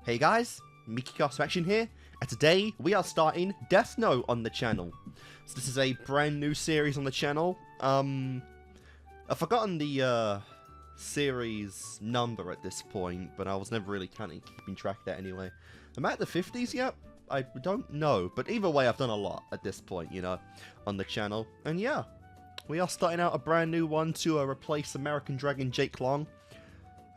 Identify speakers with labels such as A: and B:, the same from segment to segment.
A: Hey guys, Kickassreaction here, and today we are starting Death Note on the channel. So this is a brand new series on the channel. I've forgotten the series number at this point, but I was never really kind of keeping track of that anyway. Am I at the 50s yet? I don't know, but either way I've done a lot at this point, you know, on the channel. And yeah, we are starting out a brand new one to replace American Dragon Jake Long.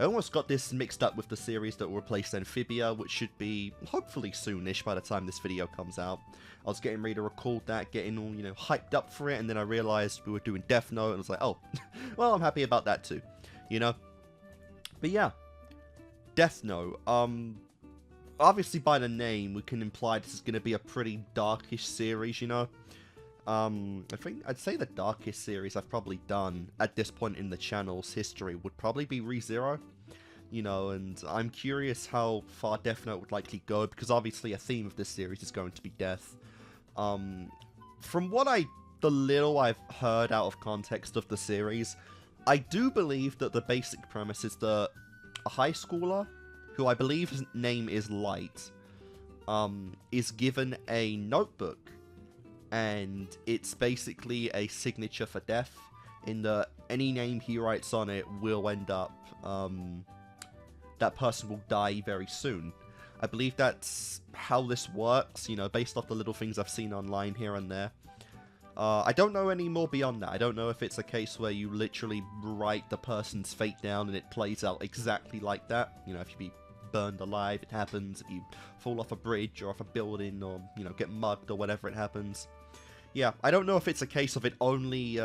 A: I almost got this mixed up with the series that will replace Amphibia, which should be hopefully soonish by the time this video comes out. I was getting ready to record that, getting all, you know, hyped up for it, and then I realized we were doing Death Note, and I was like, oh, well, I'm happy about that too, you know? But yeah, Death Note, obviously by the name, we can imply this is going to be a pretty darkish series, you know? I think I'd say the darkest series I've probably done at this point in the channel's history would probably be ReZero, you know, and I'm curious how far Death Note would likely go, because obviously a theme of this series is going to be death. From the little I've heard out of context of the series, I do believe that the basic premise is that a high schooler, who I believe his name is Light, is given a notebook. And it's basically a signature for death, in that any name he writes on it will end up, that person will die very soon. I believe that's how this works, you know, based off the little things I've seen online here and there. I don't know any more beyond that. I don't know if it's a case where you literally write the person's fate down and it plays out exactly like that. You know, if you be burned alive, it happens. If you fall off a bridge or off a building, or, you know, get mugged or whatever, it happens. Yeah, I don't know if it's a case of it only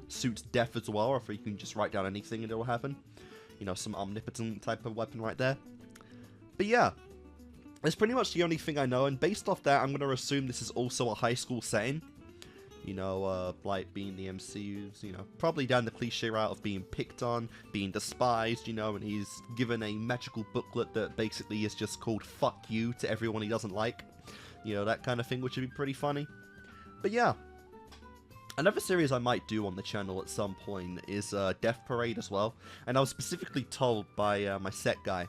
A: suits death as well, or if you can just write down anything and it'll happen. You know, some omnipotent type of weapon right there. But yeah, that's pretty much the only thing I know, and based off that, I'm going to assume this is also a high school setting. You know, like being the MCU's, you know, probably down the cliche route of being picked on, being despised, you know, and he's given a magical booklet that basically is just called "Fuck You" to everyone he doesn't like. You know, that kind of thing, which would be pretty funny. But yeah, another series I might do on the channel at some point is Death Parade as well. And I was specifically told by my set guy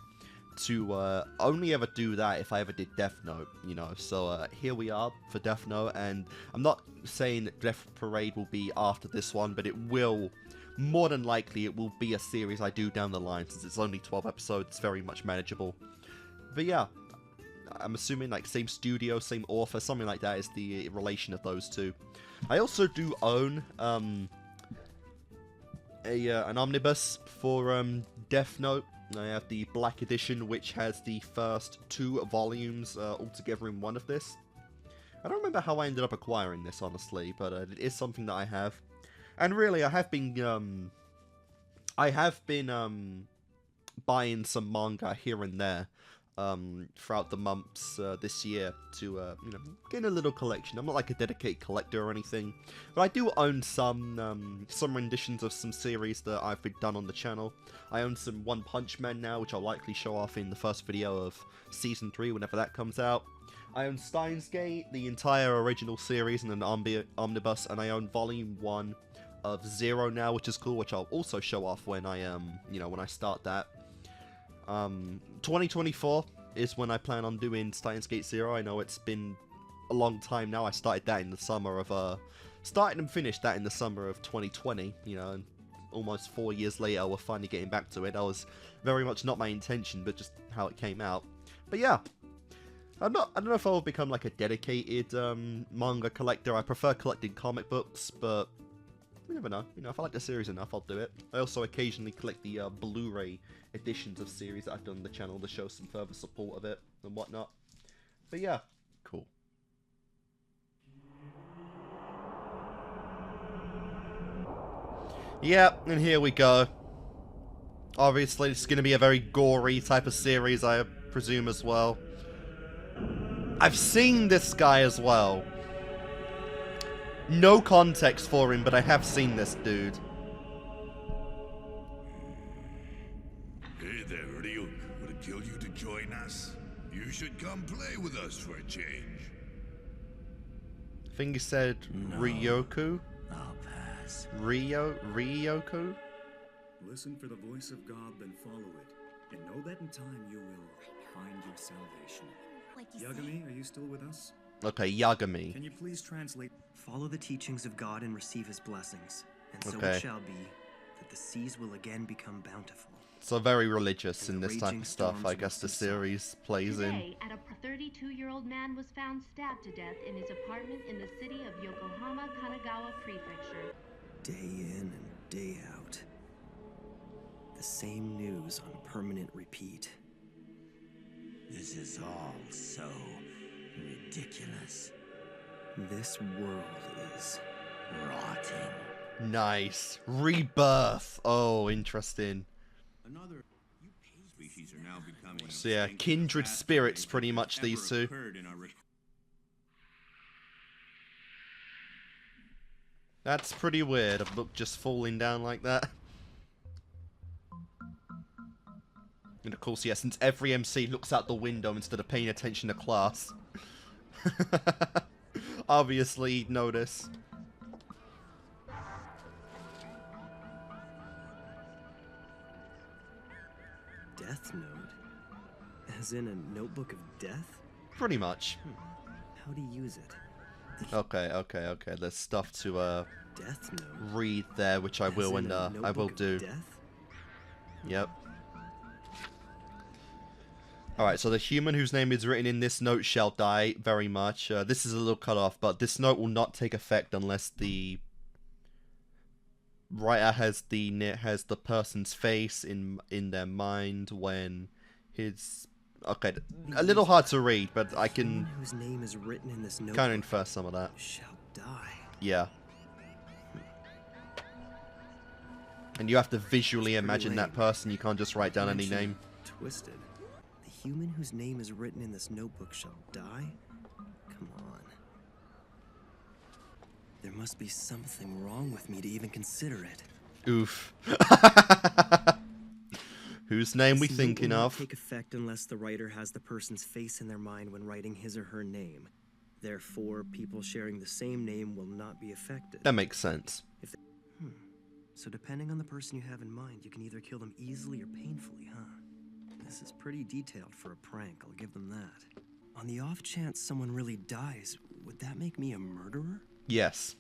A: to only ever do that if I ever did Death Note, you know. So here we are for Death Note, and I'm not saying that Death Parade will be after this one, but it will, more than likely, it will be a series I do down the line, since it's only 12 episodes, it's very much manageable. But yeah, I'm assuming like same studio, same author, something like that is the relation of those two. I also do own an omnibus for Death Note. I have the Black Edition, which has the first 2 volumes all together in one of this. I don't remember how I ended up acquiring this, honestly, but it is something that I have. And really, I have been buying some manga here and there throughout the months this year to, you know, get a little collection. I'm not like a dedicated collector or anything, but I do own some renditions of some series that I've done on the channel. I own some One Punch Man now, which I'll likely show off in the first video of Season 3 whenever that comes out. I own Steins Gate, the entire original series in an omnibus, and I own Volume 1 of Zero now, which is cool, which I'll also show off when I, you know, when I start that. 2024 is when I plan on doing Steins Gate Zero. I know it's been a long time now. I started that in the summer of, started and finished that in the summer of 2020, you know, and almost 4 years later we're finally getting back to it. That was very much not my intention, but just how it came out. But yeah, I don't know if I'll become like a dedicated manga collector. I prefer collecting comic books, but you never know. You know, if I like the series enough, I'll do it. I also occasionally collect the Blu-ray editions of series that I've done on the channel to show some further support of it and whatnot. But yeah, cool. Yeah, and here we go. Obviously, it's going to be a very gory type of series, I presume, as well. I've seen this guy as well. No context for him, but I have seen this dude.
B: Hey there, Ryuk. Would it kill you to join us? You should come play with us for a change.
A: I think he said Ryoku.
C: I'll pass.
A: Ryoku?
D: Listen for the voice of God, then follow it, and know that in time you will.
C: find your salvation.
D: Like you
C: Yagami, are you still with us?
A: Okay, Yagami.
C: Can you please translate?
E: Follow the teachings of God and receive his blessings, and so
A: Okay.
E: it shall be that the seas will again become bountiful.
A: So very religious in
E: And the
A: this type
E: raging
A: of stuff, I
E: storms
A: guess the
E: will subside.
A: series plays in.
F: Today, a 32-year-old man was found stabbed to death in his apartment in the city of Yokohama, Kanagawa Prefecture.
E: Day in and day out. The same news on permanent repeat.
B: This is all so ridiculous.
E: This world is
B: Rotting.
A: Nice. Rebirth. Oh, interesting.
B: Another species are now becoming
A: So yeah,
B: extinct
A: kindred
B: at a faster
A: spirits
B: rate
A: pretty
B: than
A: much,
B: ever
A: these two.
B: occurred in our
A: That's pretty weird, a book just falling down like that. And of course, yeah, since every MC looks out the window instead of paying attention to class. Obviously, notice.
E: Death Note? As in a notebook of death?
A: Pretty much.
E: How to use it?
A: Okay. There's stuff to
E: Death Note?
A: read there, which I
E: As
A: will,
E: in
A: and
E: a
A: I will
E: notebook of
A: do.
E: Death?
A: Yep. Alright, so the human whose name is written in this note shall die very much. This is a little cut off, but this note will not take effect unless the writer has the person's face in their mind when his... Okay, a little hard to read, but I can
E: Human whose name is written in this notebook
A: kind of infer some of that.
E: shall die.
A: Yeah. And you have to visually imagine that
E: lame.
A: person, you can't just write down any
E: Mention
A: name.
E: Twisted. The human whose name is written in this notebook shall die? Come on. There must be something wrong with me to even consider it.
A: Oof. Whose name we
E: This note
A: thinking
E: will not
A: of?
E: take effect unless the writer has the person's face in their mind when writing his or her name. Therefore, people sharing the same name will not be affected.
A: That makes sense.
E: So depending on the person you have in mind, you can either kill them easily or painfully, huh? This is pretty detailed for a prank, I'll give them that. On the off chance someone really dies, would that make me a murderer?
A: Yes.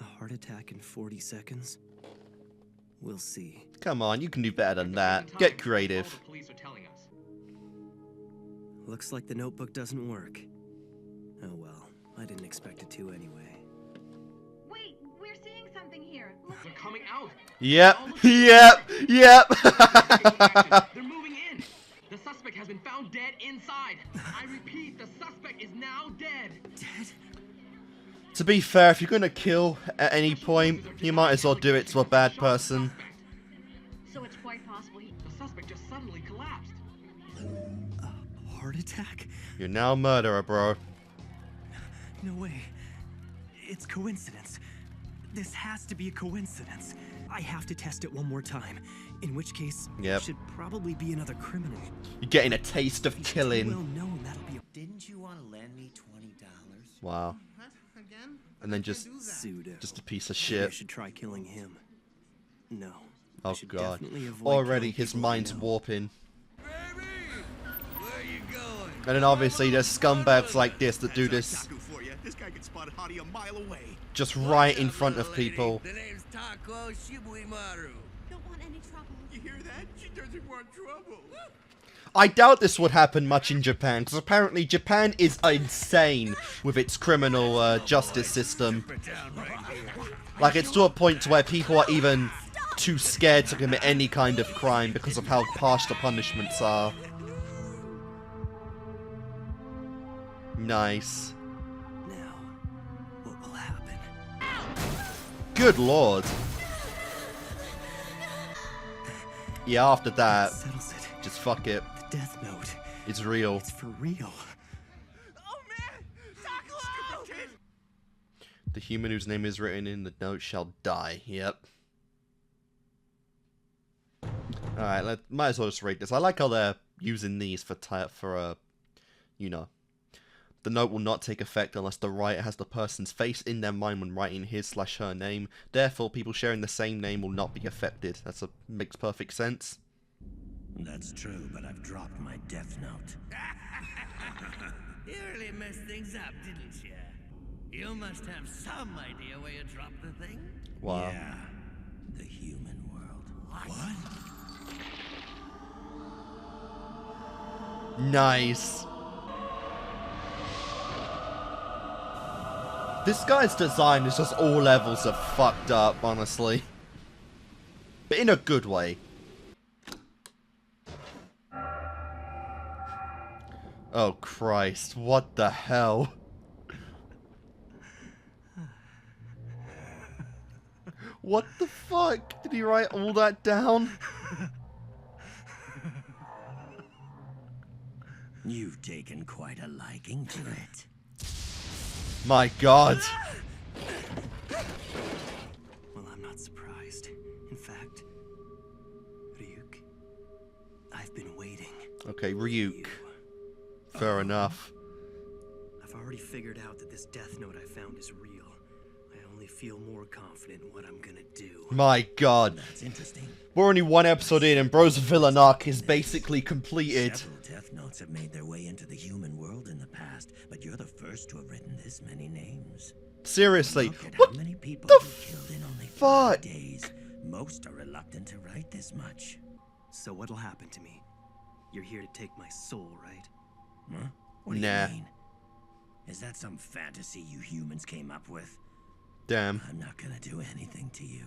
E: A heart attack in 40 seconds? We'll see.
A: Come on, you can do better than that. Get creative.
G: Police are telling us.
E: Looks like the notebook doesn't work. Oh well, I didn't expect it to anyway.
F: Wait, we're seeing something here. Look.
G: They're coming out.
A: Yep.
G: They're moving in. The suspect has been found dead inside. I repeat, the suspect is now dead.
E: Dead?
A: To be fair, if you're gonna kill at any point, you might as well do it to a bad person.
F: So it's quite possible he...
G: The suspect just suddenly collapsed.
E: A heart attack?
A: You're now a murderer, bro.
E: No way. It's coincidence. This has to be a coincidence. I have to test it one more time. In which case,
A: Yep.
E: it should probably be another criminal.
A: You're getting a taste of
E: Well
A: killing.
E: known, that'll be a
D: Didn't you want to lend me $20?
A: Wow.
H: What? Again?
A: And then
H: I can't
A: just-
H: do that.
E: pseudo.
A: Just a piece of
E: Maybe I
A: shit.
E: should try killing him. No. I
A: Oh
E: should
A: god.
E: definitely avoid
A: Already
E: killing
A: his
E: people I
A: mind's
E: know.
A: warping.
B: Baby, where you going?
A: And then obviously there's scumbags like this that do this
B: For you. This guy can spot Hottie a mile away.
A: just right in front of people.
B: The name's Tako Shibuimaru.
D: Don't want any trouble.
B: You hear that? She doesn't want trouble.
A: I doubt this would happen much in Japan, because apparently Japan is insane with its criminal justice system. Like, it's to a point to where people are even too scared to commit any kind of crime because of how harsh the punishments are. Nice.
E: Now, what will happen?
A: Good lord. Yeah, after that,
E: Settles it.
A: just fuck it.
E: The death note.
A: It's real.
E: It's for real.
B: Oh man! Tako!
A: The human whose name is written in the note shall die. Yep. Alright, might as well just rate this. I like how they're using these for you know, The note will not take effect unless the writer has the person's face in their mind when writing his/her name. Therefore, people sharing the same name will not be affected. Makes perfect sense.
H: That's true, but I've dropped my death note.
I: You really messed things up, didn't you? You must have some idea where you dropped the thing.
A: Wow.
H: Yeah, the human world.
I: What?
A: Nice. This guy's design is just all levels of fucked up, honestly. But in a good way. Oh Christ, what the hell? What the fuck? Did he write all that down?
H: You've taken quite a liking to it.
A: My God.
E: Well, I'm not surprised. In fact, Ryuk, I've been waiting.
A: Okay, Ryuk. Fair enough.
E: I've already figured out that this death note I found is real. I only feel more confident in what I'm gonna do.
A: My God.
H: That's interesting.
A: We're only one episode in and bro's villain arc is basically completed.
H: Several death notes have made their way into the human world in the past, but you're the first to have written this many names.
A: Seriously.
H: Look at
A: What
H: how many people
A: the
H: you killed in only
A: fuck?
H: 5 days. Most are reluctant to write this much.
E: So what'll happen to me? You're here to take my soul, right?
H: Huh? What do
A: Nah.
H: you mean? Is that some fantasy you humans came up with?
A: Damn.
H: I'm not gonna do anything to you.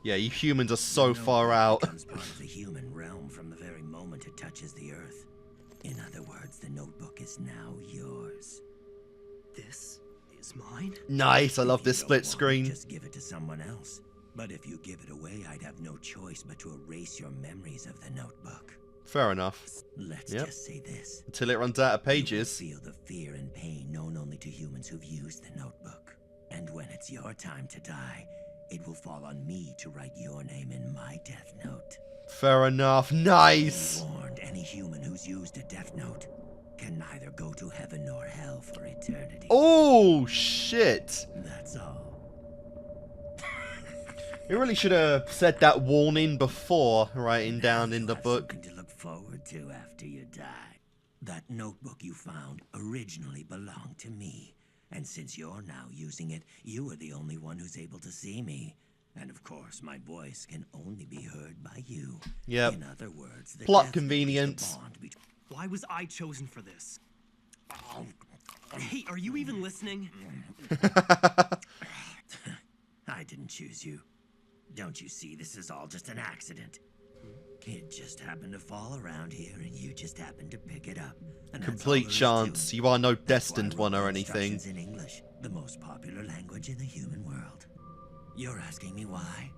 A: Yeah, you humans are so
H: The
A: far
H: notebook
A: out.
H: becomes part of the human realm from the very moment it touches the earth. In other words, the notebook is now yours.
E: This is mine?
A: Nice, I love
H: If you
A: this
H: don't
A: split
H: want it,
A: screen.
H: Just give it to someone else. But if you give it away, I'd have no choice but to erase your memories of the notebook.
A: Fair enough.
H: Let's
A: Yep.
H: just say this.
A: Until it runs out of
H: You will
A: pages.
H: feel the fear and pain known only to humans who've used the notebook. And when it's your time to die, it will fall on me to write your name in my death note.
A: Fair enough. Nice.
H: Be warned, any human who's used a death note can neither go to heaven nor hell for eternity.
A: Oh, shit.
H: That's all.
A: You really should have said that warning before writing down in the
H: You'll have
A: book.
H: something to look forward to after you die. That notebook you found originally belonged to me. And since you're now using it, you are the only one who's able to see me. And of course, my voice can only be heard by you.
A: Yep.
H: In other words, the
A: Plot
H: death note is the
A: convenience.
H: bond between-
E: Why was I chosen for this? Hey, are you even listening?
H: I didn't choose you. Don't you see, this is all just an accident. It just happened to fall around here, and you just happened to pick it up. And that's all
A: Complete
H: there is to
A: chance.
H: it.
A: You are no
H: That's why I
A: destined
H: wrote
A: one or
H: the
A: anything.
H: instructions in English, the most popular language in the human world. You're asking me why?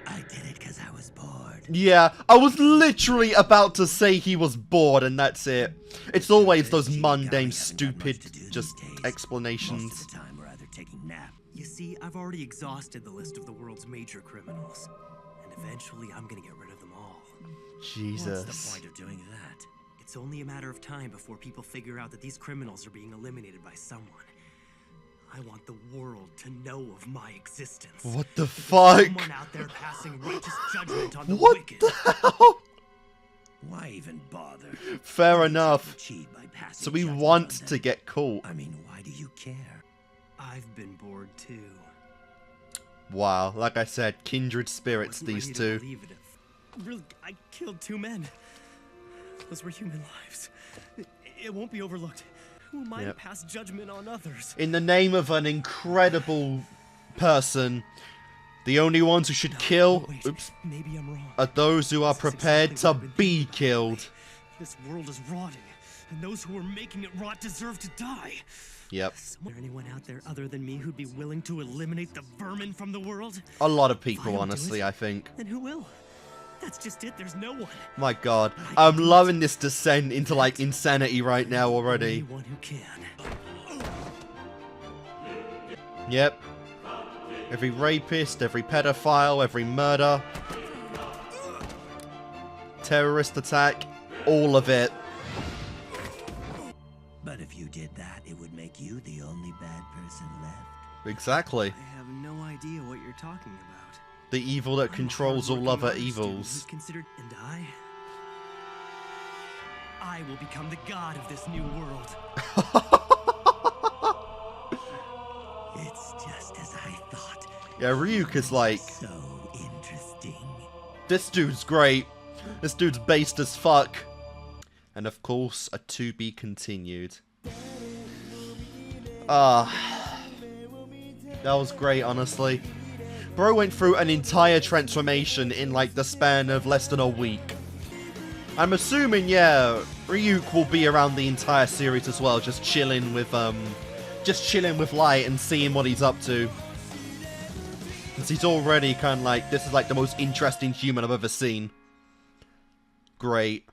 H: I did it because I was bored.
A: Yeah, I was literally about to say he was bored and that's it. It's always those
H: Gee,
A: mundane,
H: golly, haven't got
A: stupid,
H: much to do
A: just
H: these days. Most
A: explanations.
H: of the time we're either taking naps.
E: You see, I've already exhausted the list of the world's major criminals. And eventually I'm gonna get rid of them all.
H: What's
A: Jesus.
H: the point of doing that?
E: It's only a matter of time before people figure out that these criminals are being eliminated by someone. I want the world to know of my existence.
A: What the fuck?
E: Someone out there passing righteous judgment on the
A: What
E: wicked.
A: the hell?
H: Why even bother?
A: Fair
H: What
A: enough.
H: achieve by passing
A: So we
H: judgment
A: want
H: on them?
A: to get caught.
H: I mean, why do you care?
E: I've been bored too.
A: Wow, like I said, kindred spirits,
E: Wasn't
A: these
E: ready
A: two.
E: to believe it. Really, I killed 2 men. Those were human lives. It won't be overlooked. Who am I to
A: Yep.
E: pass judgment on others?
A: In the name of an incredible person, the only ones who should
E: No,
A: kill
E: wait,
A: oops,
E: maybe I'm wrong.
A: are those who are
E: This is
A: prepared
E: exactly
A: to
E: what I've been
A: be
E: thinking about
A: killed.
E: lately. This world is rotting, and those who are making it rot deserve to die.
A: Yep,
E: Is there anyone out there other than me who'd be willing to eliminate the vermin from the world?
A: a lot of
E: I
A: people,
E: don't do
A: honestly,
E: it.
A: I think.
E: Then who will? That's just it. There's no one.
A: My god, I'm loving this descent into, like, insanity right now already.
E: Only one who can.
A: Yep. Every rapist, every pedophile, every murder, terrorist attack, all of it.
H: But if you did that, it would make you the only bad person left.
A: Exactly.
E: I have no idea what you're talking about.
A: The evil that
E: I'm a
A: controls all
E: hardworking
A: other
E: art student
A: evils.
E: who's considered, and I will become the god of this new world.
H: It's just as I thought.
A: Yeah, Ryuk is like,
H: So interesting.
A: this dude's great. This dude's based as fuck. And of course, a to be continued. That was great, honestly. Bro went through an entire transformation in like the span of less than a week. I'm assuming, yeah, Ryuk will be around the entire series as well, just chilling with Light and seeing what he's up to. Because he's already kind of like, this is like the most interesting human I've ever seen. Great.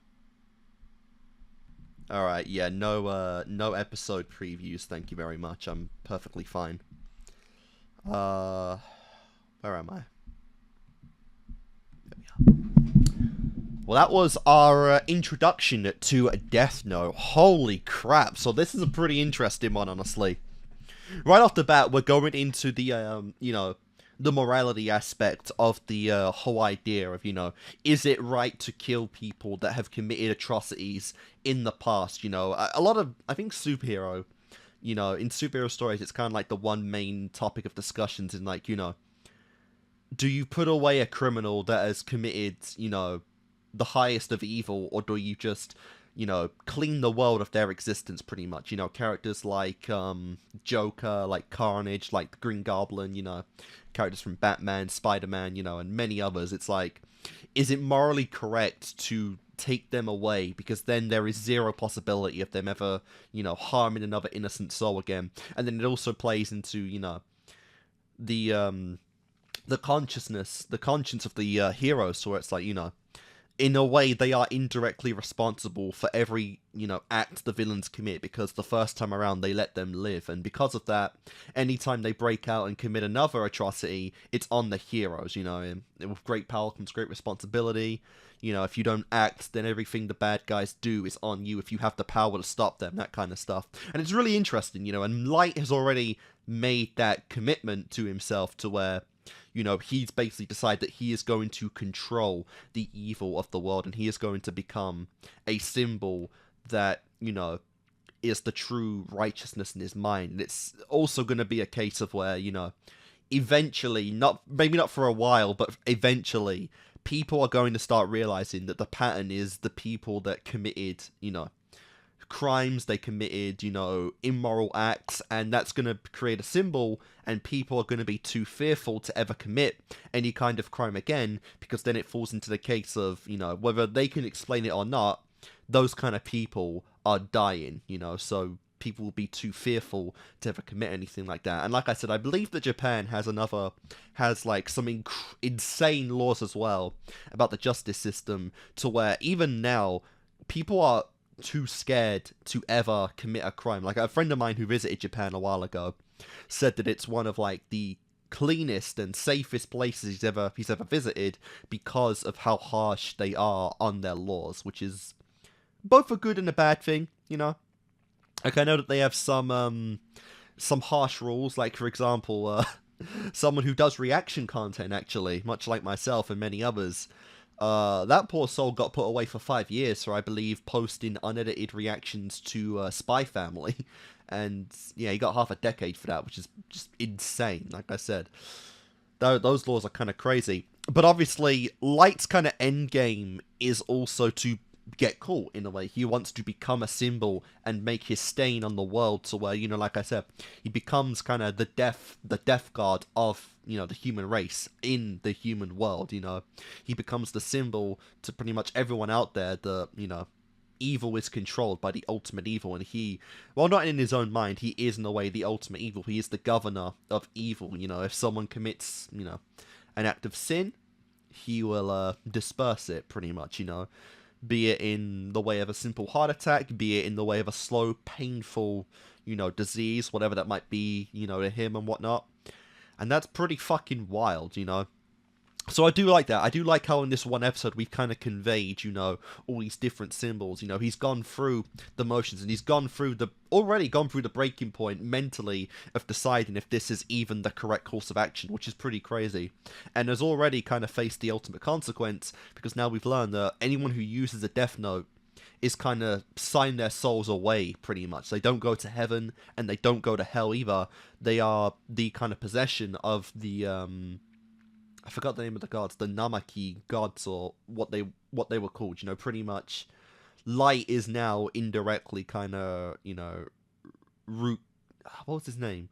A: Alright, yeah, no episode previews, thank you very much. I'm perfectly fine. Where am I? There we are. Well, that was our introduction to Death Note. Holy crap, so this is a pretty interesting one, honestly. Right off the bat, we're going into the, you know, the morality aspect of the whole idea of, you know, is it right to kill people that have committed atrocities in the past, you know? A lot of, I think, superhero, you know, in superhero stories, it's kind of like the one main topic of discussions in, like, you know, do you put away a criminal that has committed, you know, the highest of evil, or do you just, you know, clean the world of their existence, pretty much? You know, characters like Joker, like Carnage, like the Green Goblin, you know, characters from Batman, Spider-Man, you know, and many others. It's like, is it morally correct to take them away, because then there is zero possibility of them ever, you know, harming another innocent soul again? And then it also plays into, you know, the conscience of the heroes, so it's like, you know, in a way, they are indirectly responsible for every, you know, act the villains commit, because the first time around they let them live, and because of that, anytime they break out and commit another atrocity, it's on the heroes, you know, and with great power comes great responsibility. You know, if you don't act, then everything the bad guys do is on you if you have the power to stop them, that kind of stuff. And it's really interesting, you know, and Light has already made that commitment to himself to where, you know, he's basically decided that he is going to control the evil of the world, and he is going to become a symbol that, you know, is the true righteousness in his mind. And it's also going to be a case of where, you know, eventually, maybe not for a while, but eventually, people are going to start realizing that the pattern is the people that committed, you know, crimes, they committed, you know, immoral acts, and that's going to create a symbol, and people are going to be too fearful to ever commit any kind of crime again, because then it falls into the case of, you know, whether they can explain it or not, those kind of people are dying, you know, so people will be too fearful to ever commit anything like that. And like I said, I believe that Japan has like some insane laws as well about the justice system, to where even now people are too scared to ever commit a crime. Like, a friend of mine who visited Japan a while ago said that it's one of like the cleanest and safest places he's ever visited, because of how harsh they are on their laws, which is both a good and a bad thing, you know. Like, I know that they have some harsh rules, like, for example, someone who does reaction content, actually, much like myself and many others, that poor soul got put away for 5 years for, I believe, posting unedited reactions to Spy Family. And, yeah, he got half a decade for that, which is just insane, like I said. Those laws are kind of crazy. But obviously, Light's kind of endgame is also to get caught, in a way. He wants to become a symbol and make his stain on the world, to where, you know, like I said, he becomes kind of the death guard of, you know, the human race in the human world, you know. He becomes the symbol to pretty much everyone out there that, you know, evil is controlled by the ultimate evil, and he, well, not in his own mind, he is in a way the ultimate evil. He is the governor of evil, you know. If someone commits, you know, an act of sin, he will disperse it, pretty much, you know. Be it in the way of a simple heart attack, be it in the way of a slow, painful, you know, disease, whatever that might be, you know, to him and whatnot. And that's pretty fucking wild, you know. So I do like that. I do like how in this one episode we've kind of conveyed, you know, all these different symbols. You know, he's gone through the motions and he's already gone through the breaking point mentally of deciding if this is even the correct course of action, which is pretty crazy. And has already kind of faced the ultimate consequence, because now we've learned that anyone who uses a Death Note is kind of sign their souls away, pretty much. They don't go to heaven and they don't go to hell either. They are the kind of possession of the I forgot the name of the gods, the Namaki gods, or what they were called. You know, pretty much, light is now indirectly kind of, you know, what was his name?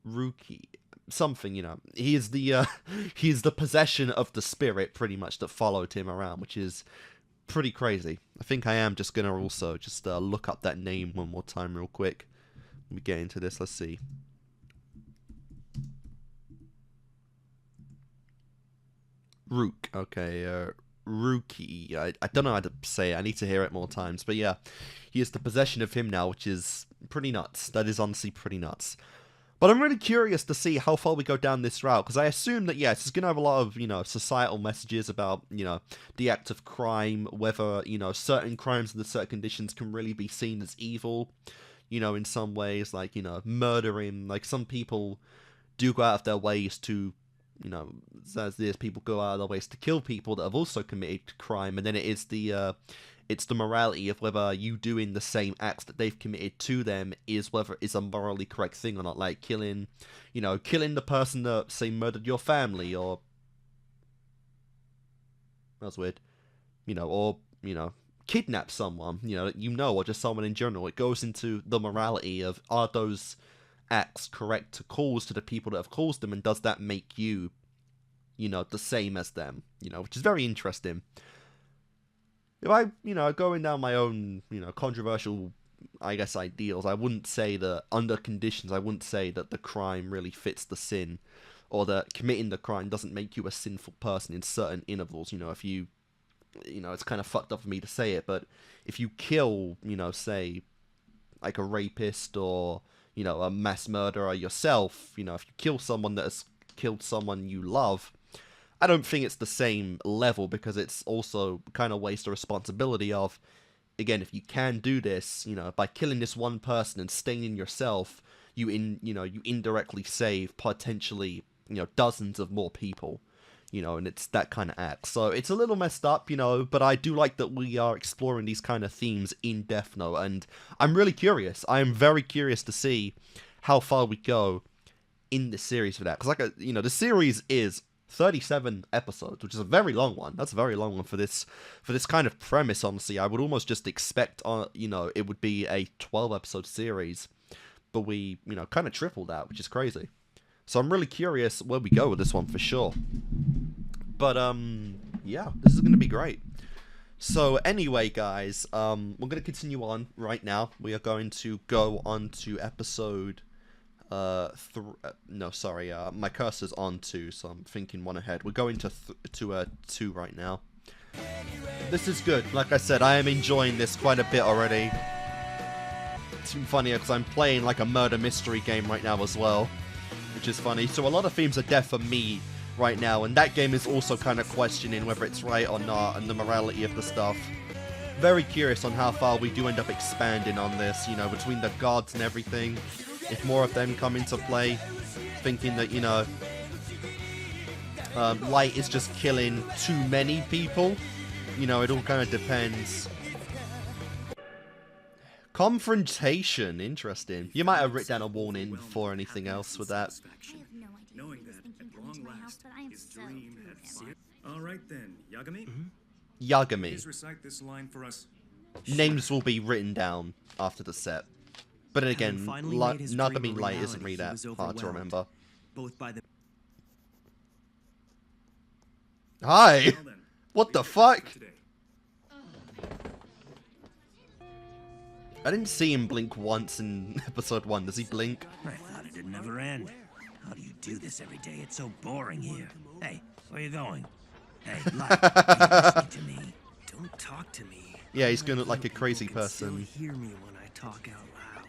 A: Ruki, something. You know, he is the possession of the spirit, pretty much, that followed him around, which is pretty crazy. I think I am just gonna also just look up that name one more time real quick. Let me get into this. Let's see. Ryuk, okay, Ruki. I don't know how to say it. I need to hear it more times. But yeah, he is the possession of him now, which is pretty nuts. That is honestly pretty nuts. But I'm really curious to see how far we go down this route, because I assume that, yes, it's going to have a lot of, you know, societal messages about, you know, the act of crime, whether, you know, certain crimes under certain conditions can really be seen as evil, you know, in some ways, like, you know, murdering. Like, some people do go out of their ways to, you know, as there's people go out of their ways to kill people that have also committed crime, and then it's the morality of whether you doing the same acts that they've committed to them is whether it's a morally correct thing or not. Like killing the person that, say, murdered your family, or that's weird, you know, or, you know, kidnap someone, you know, or just someone in general. It goes into the morality of, are those acts correct to cause to the people that have caused them, and does that make you, you know, the same as them, you know, which is very interesting. If I, you know, going down my own, you know, controversial, I guess, ideals, I wouldn't say that under conditions, I wouldn't say that the crime really fits the sin, or that committing the crime doesn't make you a sinful person in certain intervals. You know, if you know, it's kind of fucked up for me to say it, but if you kill, you know, say, like a rapist, or, you know, a mass murderer yourself, you know, if you kill someone that has killed someone you love, I don't think it's the same level, because it's also kind of waste the responsibility of, again, if you can do this, you know, by killing this one person and staining yourself, you indirectly save potentially, you know, dozens of more people, you know, and it's that kind of act. So it's a little messed up, you know, but I do like that we are exploring these kind of themes in Death Note, and I'm really curious. I am very curious to see how far we go in the series for that, because, like, you know, the series is 37 episodes, which is a very long one. That's a very long one for this kind of premise, honestly. I would almost just expect, you know, it would be a 12-episode series, but we, you know, kind of tripled that, which is crazy. So I'm really curious where we go with this one for sure. But, yeah, this is going to be great. So anyway, guys, we're going to continue on right now. We are going to go on to episode... my cursor's on 2, so I'm thinking one ahead. We're going to 2 right now. This is good. Like I said, I am enjoying this quite a bit already. It's even funnier because I'm playing like a murder mystery game right now as well, which is funny. So a lot of themes are death for me right now, and that game is also kind of questioning whether it's right or not, and the morality of the stuff. Very curious on how far we do end up expanding on this, you know, between the gods and everything. If more of them come into play, thinking that, you know, light is just killing too many people. You know, it all kind of depends. Confrontation, interesting. You might have written down a warning before anything else with that.
C: Knowing that, at long last, his dream had sinced. All right then, Yagami.
A: Yagami.
C: Please recite this line for us.
A: Names will be written down after the set. But then again, Nagami Light isn't really that hard to remember.
E: Both by the
A: Hi! What the fuck? I didn't see him blink once in episode 1. Does he blink?
H: I thought it'd never end. How do you do this every day? It's so boring here. Hey, where are you going? Hey, Light, are you listening to me?
E: Don't talk to me.
A: Yeah, he's gonna look like a crazy
E: People can
A: person.
E: still hear me when I talk out loud.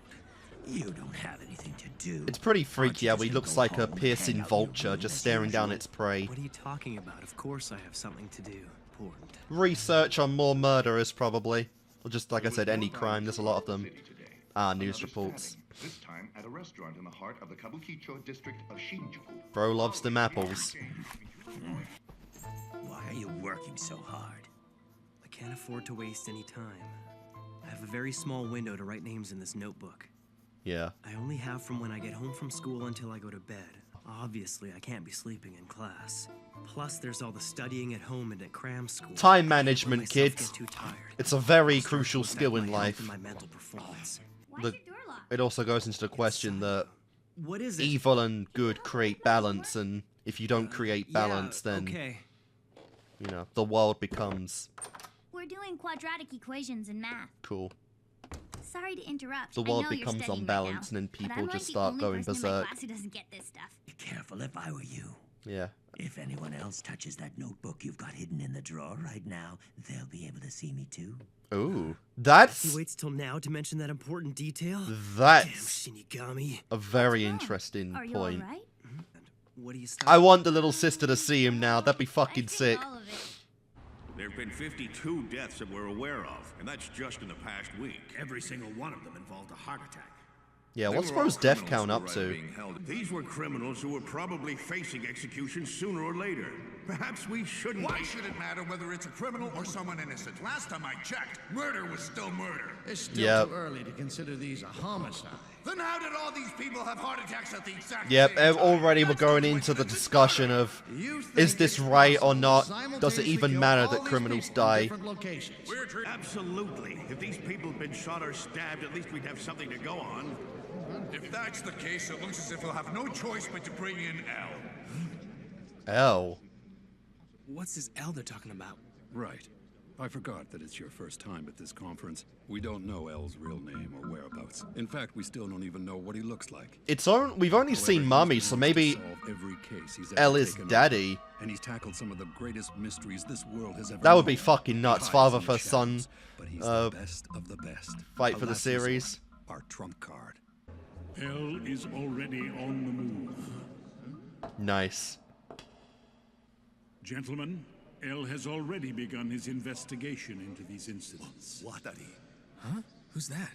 H: You don't have anything to do.
A: It's pretty freaky how he looks like a piercing vulture just staring down its prey.
E: What are you talking about? Of course I have something to do. Important.
A: Research on more murderers, probably. Or just, like I said, any crime. There's a lot of them. News reports.
J: This time at a restaurant in the heart of the Kabukicho district of Shinjuku.
A: Bro loves them apples.
H: Why are you working so hard?
E: I can't afford to waste any time. I have a very small window to write names in this notebook.
A: Yeah.
E: I only have from when I get home from school until I go to bed. Obviously, I can't be sleeping in class. Plus, there's all the studying at home and at cram school.
A: Time management, kids.
E: Too tired.
A: It's a very crucial skill in life.
E: My mental performance.
A: It also goes into the question that
E: What is it?
A: evil and good create balance, and if you don't create balance, then you know the world becomes
K: We're doing quadratic equations in math.
A: cool.
K: Sorry to interrupt.
A: The world becomes unbalanced, and then people just start going berserk.
K: Who doesn't get this stuff.
H: Be careful if I were you.
A: Yeah.
H: If anyone else touches that notebook you've got hidden in the drawer right now, they'll be able to see me too.
A: Ooh, that's
E: He waits till now to mention that important detail.
A: that's
E: Damn, Shinigami.
A: a very interesting
K: Are you
A: point.
K: all right?
E: What do you
A: I want the little sister to see him now. That'd be fucking sick.
K: All of it.
B: There have been 52 deaths that we're aware of, and that's just in the past week.
C: Every single one of them involved a heart attack.
A: Yeah,
B: They
A: what's
B: were all
A: Bro's death
B: criminals
A: count
B: who
A: up
B: were
A: to?
B: being held. These were criminals who were probably facing execution sooner or later. Perhaps we shouldn't.
J: Why should it matter whether it's a criminal or someone innocent? Last time I checked, murder was still murder.
I: It's still
A: Yep.
I: too early to consider these a homicide.
J: Then how did all these people have heart attacks at the exact
A: Yep,
J: same time?
A: already we're
J: That's
A: going
J: no
A: into the
J: coincidence, it's
A: discussion
J: murder.
A: of
I: You think
A: is this
I: it's
A: right or
I: possible
A: not?
I: to
A: Does it
I: simultaneously
A: even
I: kill
A: matter
I: all
A: that
I: these
A: criminals
I: people in
A: die?
I: different locations?
B: Absolutely. If these people had been shot or stabbed, at least we'd have something to go on.
J: If that's the case, it looks as if we'll have no choice but to bring in L.
A: L.
E: What's this L they're talking about?
L: Right. I forgot that it's your first time at this conference. We don't know L's real name or whereabouts. In fact, we still don't even know what he looks like.
A: We've only seen Mummy, so maybe
L: Solve every case he's
A: L
L: ever
A: is
L: taken on.
A: daddy.
L: And he's tackled some of the greatest mysteries this world has ever
A: That would be
L: known.
A: fucking nuts,
L: He
A: father
L: hides in the
A: for son,
L: shadows, but he's the best of the best.
A: fight
L: A
A: for the
L: last
A: series.
L: resort, our trump card.
C: L is already on the move.
A: Nice.
C: Gentlemen, L has already begun his investigation into these incidents.
L: What?
E: Huh? Who's that?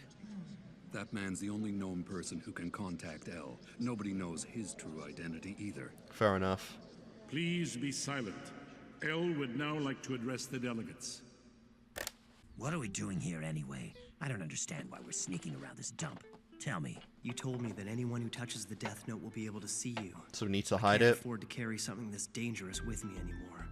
L: That man's the only known person who can contact L. Nobody knows his true identity either.
A: Fair enough.
C: Please be silent. L would now like to address the delegates.
H: What are we doing here anyway? I don't understand why we're sneaking around this dump. Tell me.
E: You told me that anyone who touches the Death Note will be able to see you.
A: So we need to
E: I
A: hide
E: can't
A: it.
E: afford to carry something this dangerous with me anymore.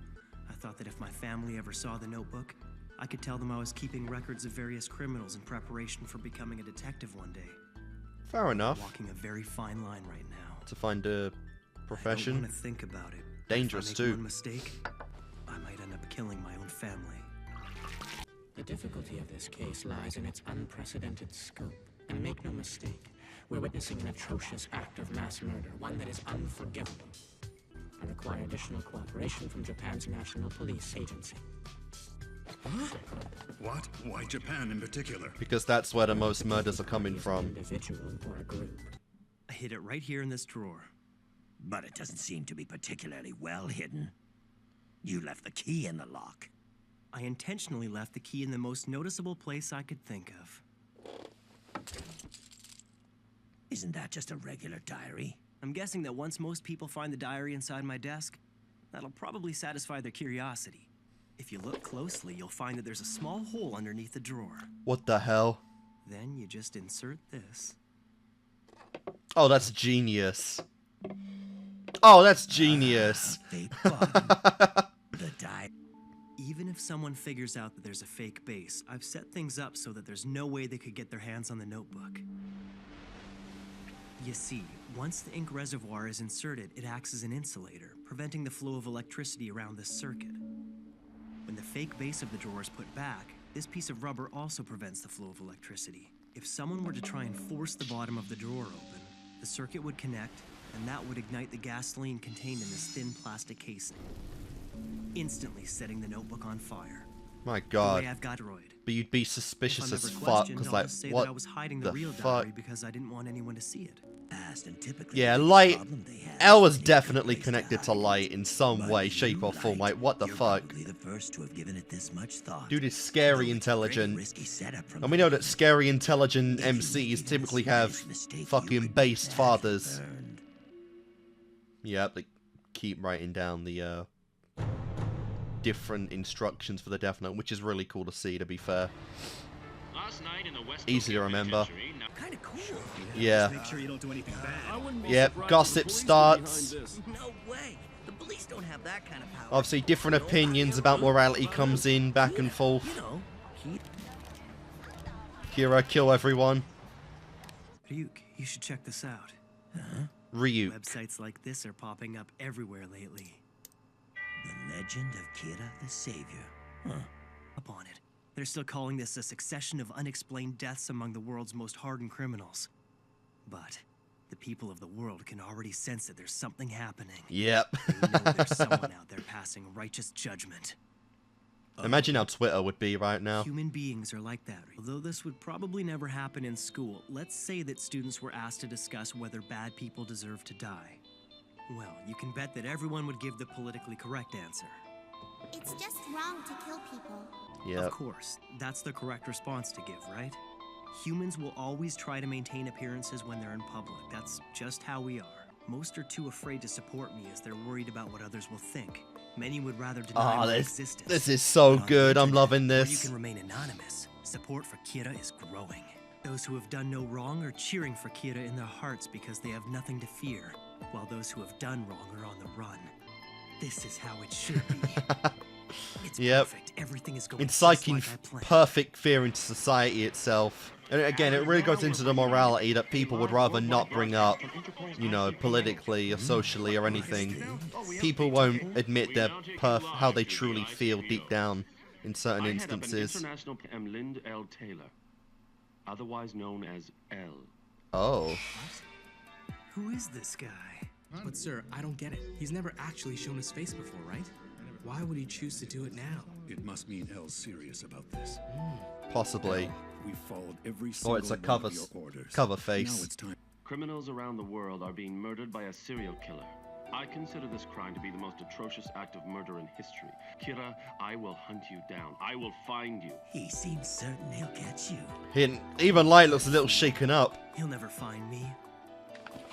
E: I thought that if my family ever saw the notebook, I could tell them I was keeping records of various criminals in preparation for becoming a detective one day.
A: Fair enough.
E: Walking a very fine line right now.
A: To find a
E: I don't
A: profession.
E: want to think about it.
A: Dangerous
E: if I make
A: too.
E: one mistake, I might end up killing my own family.
M: The difficulty of this case lies in its unprecedented scope. And make no mistake, we're witnessing an atrocious act of mass murder, one that is unforgivable. I require additional cooperation from Japan's National Police Agency.
L: What? Why Japan in particular?
A: Because that's where the most murders are coming from.
M: Individual or a group.
E: I hid it right here in this drawer.
H: But it doesn't seem to be particularly well hidden. You left the key in the lock.
E: I intentionally left the key in the most noticeable place I could think of.
H: Isn't that just a regular diary?
E: I'm guessing that once most people find the diary inside my desk, that'll probably satisfy their curiosity. If you look closely, you'll find that there's a small hole underneath the drawer.
A: What the hell?
E: Then you just insert this.
A: Oh, that's genius. Oh, that's genius.
H: The diary.
E: Even if someone figures out that there's a fake base, I've set things up so that there's no way they could get their hands on the notebook. You see, once the ink reservoir is inserted, it acts as an insulator, preventing the flow of electricity around this circuit. When the fake base of the drawer is put back, this piece of rubber also prevents the flow of electricity. If someone were to try and force the bottom of the drawer open, the circuit would connect, and that would ignite the gasoline contained in this thin plastic casing, instantly setting the notebook on fire.
A: My God.
E: The way I've got droid.
A: But you'd be suspicious
E: If I'm
A: as
E: ever
A: fuck,
E: questioned,
A: because
E: I'll
A: like,
E: just say
A: what
E: that I was hiding the real
A: fuck?
E: diary because I didn't want anyone to see it.
H: Fast and typically
A: Yeah,
H: the
A: Light.
H: problem they have
A: L
H: is
A: was
H: finding a
A: definitely
H: place
A: connected to
H: hide.
A: Light in some
H: But
A: way, shape,
H: you,
A: or form.
H: Light,
A: Like, what the
H: you're
A: fuck?
H: probably the first to have given it this much thought.
A: Dude is scary
H: Although it's a
A: intelligent.
H: pretty risky setup from
A: And
H: the
A: we know that
H: beginning.
A: scary intelligent
H: If you
A: MCs
H: make a
A: typically have
H: slight mistake, you
A: fucking
H: could
A: based
H: badly
A: fathers.
H: burned.
A: Yep, they keep writing down the different instructions for the Death Note, which is really cool to see, to be fair.
N: Last night in the West
A: Easy to remember.
E: Kind of cool.
A: Yeah.
C: Just make sure you don't do anything bad.
A: Yep, gossip starts.
D: No way. The police don't have that kind of power.
A: Obviously, different opinions about morality comes in back and forth.
D: You know,
A: Kira, kill everyone.
E: Ryuk, you should check this out.
A: Ryuk.
E: Websites like this are popping up everywhere lately.
H: The legend of Kira the Savior.
E: Up on it. They're still calling this a succession of unexplained deaths among the world's most hardened criminals. But the people of the world can already sense that there's something happening.
A: Yep.
E: They know there's someone out there passing righteous judgment.
A: Imagine how Twitter would be right now.
E: Human beings are like that. Although this would probably never happen in school, let's say that students were asked to discuss whether bad people deserve to die. Well, you can bet that everyone would give the politically correct answer.
K: It's just wrong to kill people.
A: Yep.
E: Of course, that's the correct response to give, right? Humans will always try to maintain appearances when they're in public. That's just how we are. Most are too afraid to support me as they're worried about what others will think. Many would rather deny my existence.
A: This is so good. I'm loving
E: Where you
A: this.
E: can remain anonymous. Support for Kira is growing. Those who have done no wrong are cheering for Kira in their hearts because they have nothing to fear, while those who have done wrong are on the run. This is how it should be. It's perfect. Everything is going
A: Inciting
E: just like I planned.
A: perfect fear into society itself. And again, it really goes into the morality that people would rather not bring up, you know, politically or socially or anything. People won't admit their how they truly feel deep down in certain instances.
O: I'm Lind L. Taylor, otherwise known as L.
A: Oh.
E: Who is this guy?
M: But sir, I don't get it. He's never actually shown his face before, right? Why would he choose to do it now?
L: It must mean L's serious about this.
A: Possibly.
L: We followed every
A: Or it's a cover, cover
L: Now
A: face.
L: it's time.
O: Criminals around the world are being murdered by a serial killer. I consider this crime to be the most atrocious act of murder in history. Kira, I will hunt you down. I will find you.
H: He seems certain he'll catch you.
A: Even Light looks a little shaken up.
E: He'll never find me.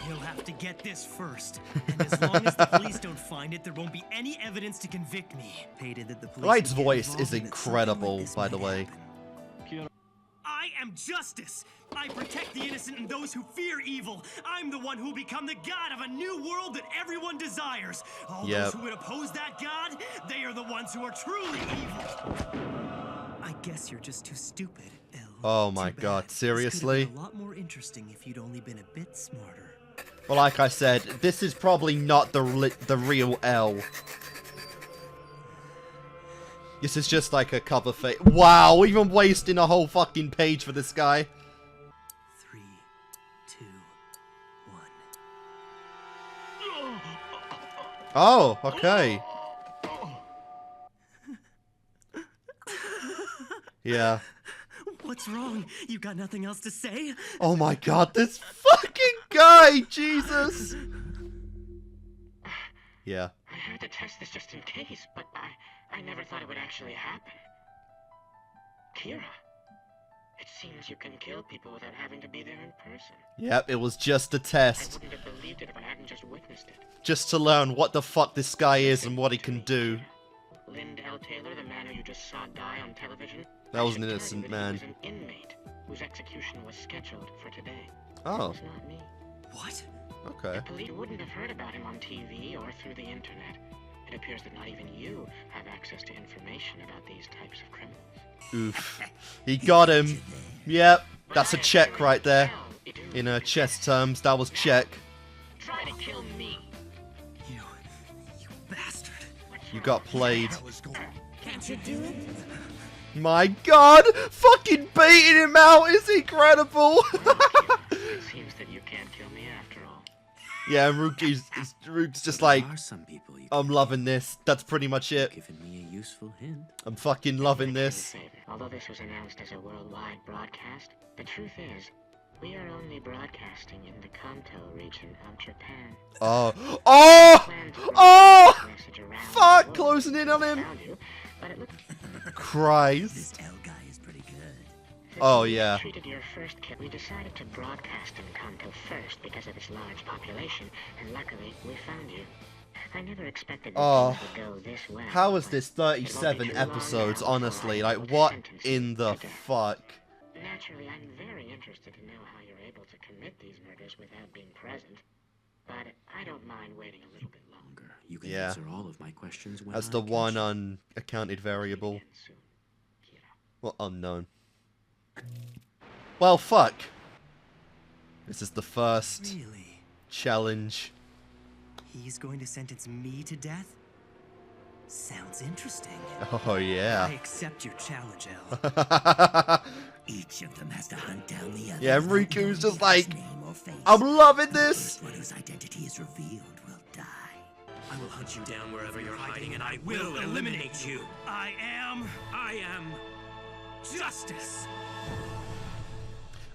E: He'll have to get this first. And as long as the police don't find it, there won't be any evidence to convict me. Hated that the police
A: Light's
E: would get
A: voice
E: involved
A: is
E: and that something
A: incredible,
E: like this
A: by the
E: might
A: way.
E: happen. I am justice. I protect the innocent and those who fear evil. I'm the one who will become the god of a new world that everyone desires. All those who would oppose that god, they are the ones who are truly evil. I guess you're just too stupid, L.
A: Oh my
E: Too bad.
A: god,
E: This
A: seriously?
E: could have been a lot more interesting if you'd only been a bit smarter.
A: Well, like I said, this is probably not the real L. This is just like a cover face. Wow, even wasting a whole fucking page for this guy.
E: 3, 2, 1.
A: Oh, okay. Yeah.
E: What's wrong? You got nothing else to say?
A: Oh my god, this fucking guy! Jesus! Yeah.
M: I had to test this just in case, but I never thought it would actually happen. Kira, it seems you can kill people without having to be there in person.
A: Yep, it was just a test.
M: I wouldn't have believed it if I hadn't just witnessed it.
A: Just to learn what the fuck this guy is and what he can do.
M: Lind L. Taylor, the man who you just saw die on television?
A: That was an innocent man.
M: He was an inmate whose execution was scheduled for today.
A: Oh.
M: That was not me.
E: What?
A: Okay.
M: The police wouldn't have heard about him on TV or through the internet. It appears that not even you have access to information about these types of criminals.
A: Oof. He got him. Yep, that's a check right there. In chess terms, that was check.
M: Try to kill me.
E: You bastard.
A: You got played.
M: Can't you do it?
A: My god! Fucking baiting him out is incredible!
M: It seems that you can't kill me after all.
A: Yeah, Ryuk's just like, I'm loving this. That's pretty much it.
E: Given me a
M: useful hint.
A: I'm fucking loving this.
M: Although this was announced as a worldwide broadcast, the truth is, we are only broadcasting in the Kanto region of Japan.
A: Oh. Oh! Oh! Fuck! Closing in on him! Christ.
H: This L guy is pretty good.
A: Oh, yeah.
M: We decided to broadcast in Kanto first because of its large population, and luckily, we found you. I never expected
A: Oh.
M: to go this well.
A: How is this 37 episodes, honestly? Like, what in the fuck?
M: Naturally, I'm very interested to know how you're able to commit these murders without being present. But I don't mind waiting a little bit longer. You can
A: Yeah.
M: answer all of my questions when
A: That's
M: I
A: the
M: catch
A: one
M: you.
A: unaccounted variable. Well, unknown. Well, fuck. This is the first challenge.
E: He's going to sentence me to death? Sounds interesting.
A: Oh, yeah.
E: I accept your challenge, El.
H: Each of them has to hunt down the other.
A: Yeah, Riku's just like, I'm loving this.
H: The one whose identity is revealed will die.
G: I will hunt you down wherever you're hiding, and I will eliminate you. I am justice.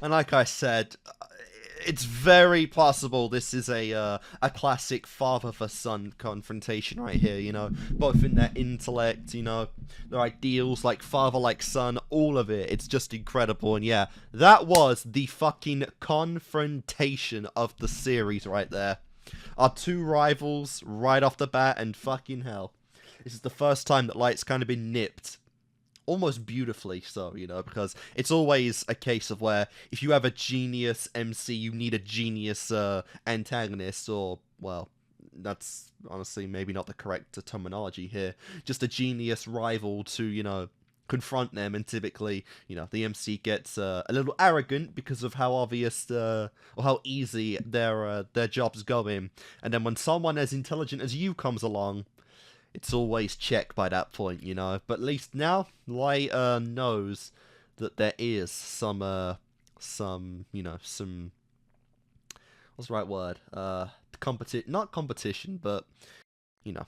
A: And like I said, it's very possible this is a classic father for son confrontation right here, you know, both in their intellect, you know, their ideals, like father, like son, all of it. It's just incredible. And yeah, that was the fucking confrontation of the series right there. Our two rivals right off the bat, and fucking hell, this is the first time that Light's kind of been nipped. Almost beautifully so, you know, because it's always a case of where if you have a genius MC, you need a genius antagonist, or, well, that's honestly maybe not the correct terminology here, just a genius rival to, you know, confront them, and typically, you know, the MC gets a little arrogant because of how obvious or how easy their job's going, and then when someone as intelligent as you comes along, it's always checked by that point, you know. But at least now, Light knows that there is some, you know, some, what's the right word? Not competition, but, you know,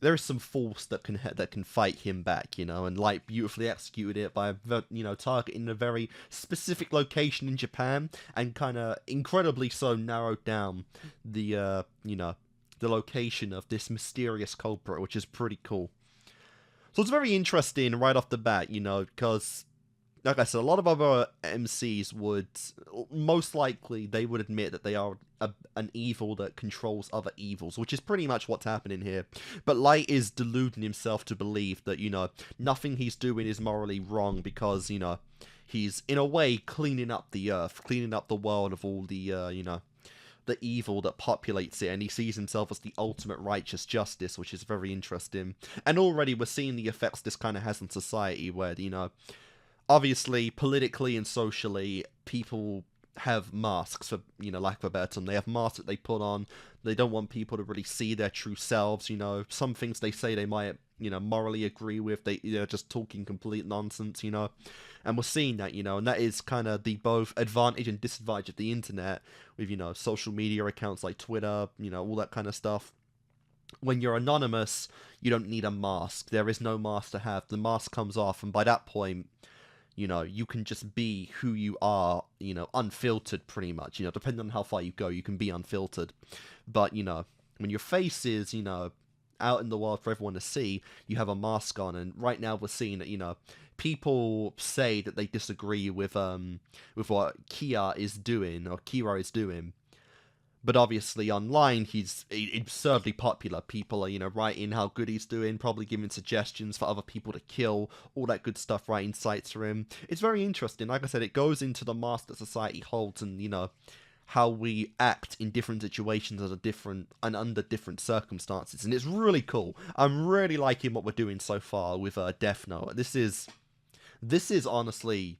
A: there is some force that can fight him back, you know. And Light beautifully executed it by, you know, targeting a very specific location in Japan, and kind of incredibly so narrowed down the, you know, the location of this mysterious culprit, which is pretty cool. So it's very interesting right off the bat, you know, because, like I said, a lot of other MCs would, most likely, they would admit that they are an evil that controls other evils, which is pretty much what's happening here. But Light is deluding himself to believe that, you know, nothing he's doing is morally wrong, because, you know, he's, in a way, cleaning up the earth, cleaning up the world of all the, you know, the evil that populates it, and he sees himself as the ultimate righteous justice, which is very interesting. And already we're seeing the effects this kind of has on society, where, you know, obviously, politically and socially, people have masks, for, you know, lack of a better term. They have masks that they put on. They don't want people to really see their true selves, you know. Some things they say they might, you know, morally agree with. They're just talking complete nonsense, you know. And we're seeing that, you know, and that is kind of the both advantage and disadvantage of the internet, with, you know, social media accounts like Twitter, you know, all that kind of stuff. When you're anonymous, you don't need a mask. There is no mask to have. The mask comes off, and by that point, you know, you can just be who you are, you know, unfiltered pretty much. You know, depending on how far you go, you can be unfiltered. But, you know, when your face is, you know, out in the world for everyone to see, you have a mask on. And right now we're seeing that, you know, people say that they disagree with what Kira is doing. But obviously online, he's absurdly popular. People are, you know, writing how good he's doing, probably giving suggestions for other people to kill, all that good stuff, writing sites for him. It's very interesting. Like I said, it goes into the mask that society holds, and, you know, how we act in different situations under different circumstances. And it's really cool. I'm really liking what we're doing so far with Death Note. This is honestly,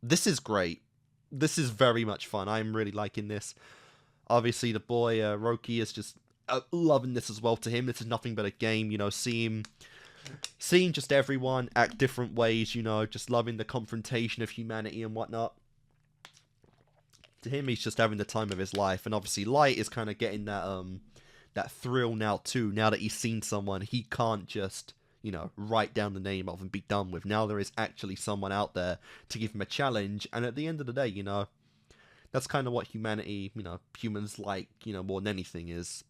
A: this is great. This is very much fun. I'm really liking this. Obviously, the boy, Roki, is just loving this as well. To him, this is nothing but a game, you know, seeing just everyone act different ways, you know, just loving the confrontation of humanity and whatnot. To him, he's just having the time of his life. And obviously, Light is kind of getting that thrill now, too. Now that he's seen someone, he can't just, you know, write down the name of and be done with. Now there is actually someone out there to give him a challenge, and at the end of the day, you know, that's kind of what humanity, you know, humans like, you know, more than anything is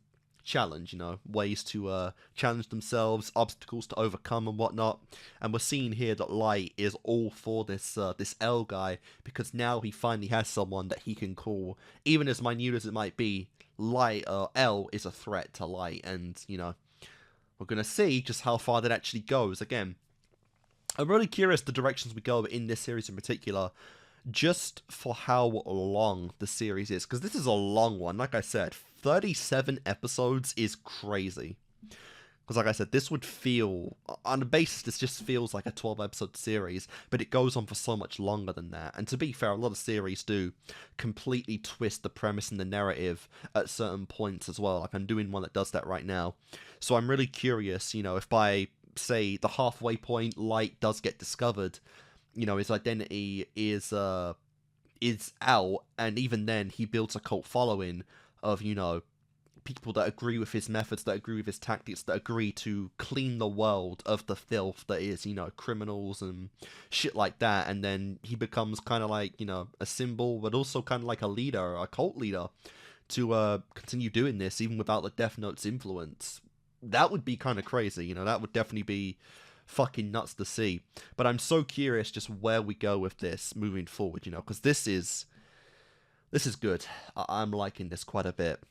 A: challenge, you know, ways to challenge themselves, obstacles to overcome and whatnot. And we're seeing here that Light is all for this this L guy, because now he finally has someone that he can call. Even as minute as it might be, Light, L is a threat to Light, and, you know, we're going to see just how far that actually goes. Again, I'm really curious the directions we go in this series in particular, just for how long the series is, because this is a long one. Like I said, 37 episodes is crazy. Because like I said, this would feel, on the basis, this just feels like a 12-episode series, but it goes on for so much longer than that. And to be fair, a lot of series do completely twist the premise and the narrative at certain points as well. Like, I'm doing one that does that right now. So I'm really curious, you know, if by, say, the halfway point, Light does get discovered, you know, his identity is out, and even then, he builds a cult following of, you know, people that agree with his methods, that agree with his tactics, that agree to clean the world of the filth that is, you know, criminals and shit like that. And then he becomes kind of like, you know, a symbol, but also kind of like a leader, a cult leader, to continue doing this even without the Death Note's influence. That would be kind of crazy, you know, that would definitely be fucking nuts to see. But I'm so curious just where we go with this moving forward, you know, because this is good. I'm liking this quite a bit.